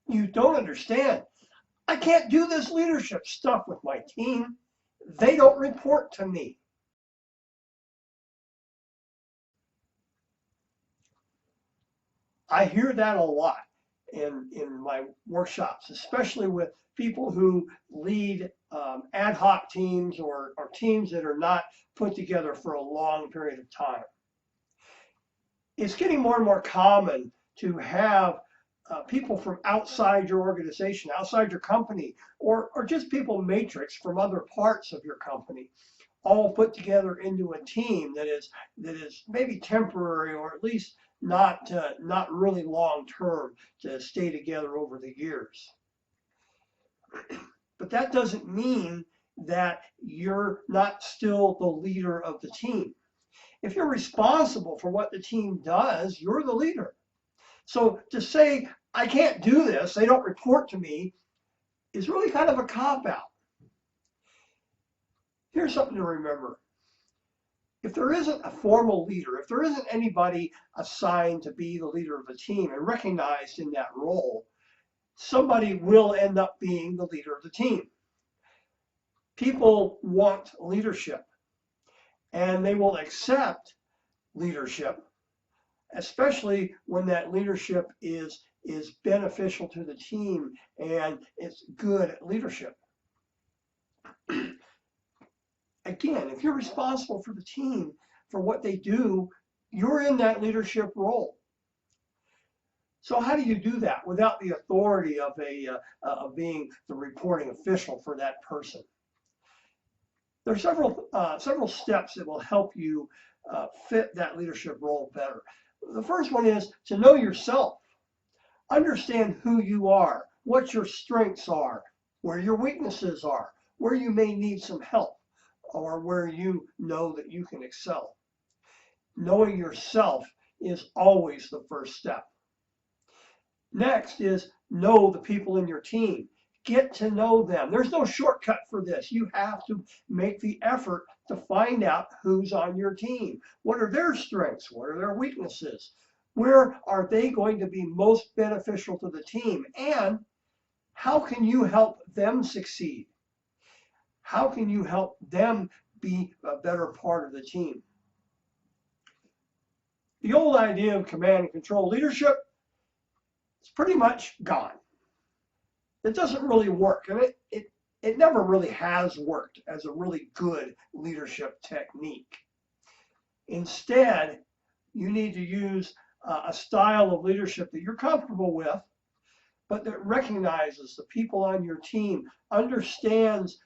You don't understand. I can't do this leadership stuff with my team. They don't report to me. I hear that a lot in my workshops, especially with people who lead ad hoc teams or teams that are not put together for a long period of time. It's getting more and more common to have people from outside your organization, outside your company, or just people matrix from other parts of your company, all put together into a team that is maybe temporary or at least not really long term to stay together over the years. But that doesn't mean that you're not still the leader of the team. If you're responsible for what the team does, you're the leader. So to say, I can't do this, they don't report to me, is really kind of a cop-out. Here's something to remember. If there isn't a formal leader, if there isn't anybody assigned to be the leader of a team and recognized in that role, somebody will end up being the leader of the team. People want leadership, and they will accept leadership, especially when that leadership is beneficial to the team and it's good leadership. Again, if you're responsible for the team, for what they do, you're in that leadership role. So how do you do that without the authority of being the reporting official for that person? There are several steps that will help you fit that leadership role better. The first one is to know yourself. Understand who you are, what your strengths are, where your weaknesses are, where you may need some help, or where you know that you can excel. Knowing yourself is always the first step. Next is know the people in your team. Get to know them. There's no shortcut for this. You have to make the effort to find out who's on your team. What are their strengths? What are their weaknesses? Where are they going to be most beneficial to the team? And how can you help them succeed? How can you help them be a better part of the team? The old idea of command and control leadership is pretty much gone. It doesn't really work, and it never really has worked as a really good leadership technique. Instead, you need to use a style of leadership that you're comfortable with, but that recognizes the people on your team, understands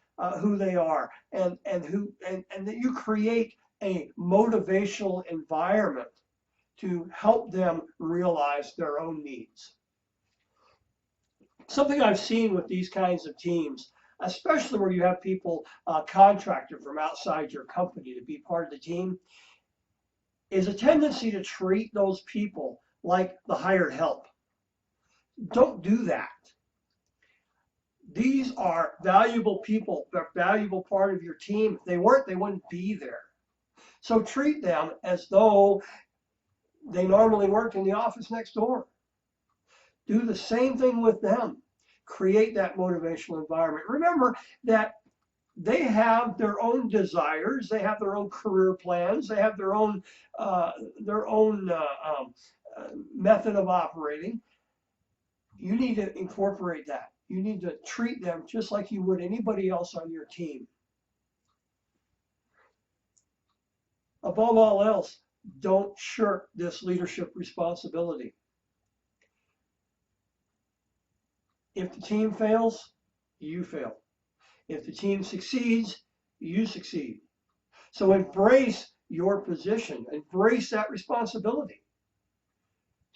who they are, and that you create a motivational environment to help them realize their own needs. Something I've seen with these kinds of teams, especially where you have people contracted from outside your company to be part of the team, is a tendency to treat those people like the hired help. Don't do that. These are valuable people. They're a valuable part of your team. If they weren't, they wouldn't be there. So treat them as though they normally work in the office next door. Do the same thing with them. Create that motivational environment. Remember that they have their own desires. They have their own career plans. They have their own method of operating. You need to incorporate that. You need to treat them just like you would anybody else on your team. Above all else, don't shirk this leadership responsibility. If the team fails, you fail. If the team succeeds, you succeed. So embrace your position, embrace that responsibility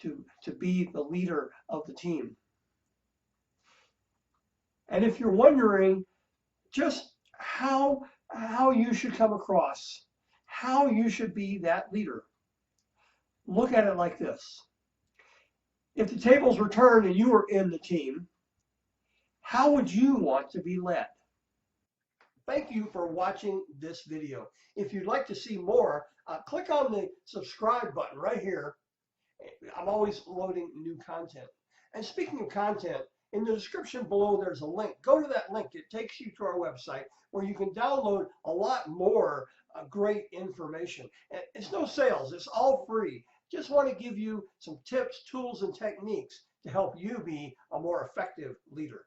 to be the leader of the team. And if you're wondering just how you should come across, how you should be that leader, look at it like this. If the tables were turned and you were in the team, how would you want to be led? Thank you for watching this video. If you'd like to see more, click on the subscribe button right here. I'm always loading new content. And speaking of content, In the description below, there's a link. Go to that link. It takes you to our website where you can download a lot more great information. And it's no sales. It's all free. Just want to give you some tips, tools, and techniques to help you be a more effective leader.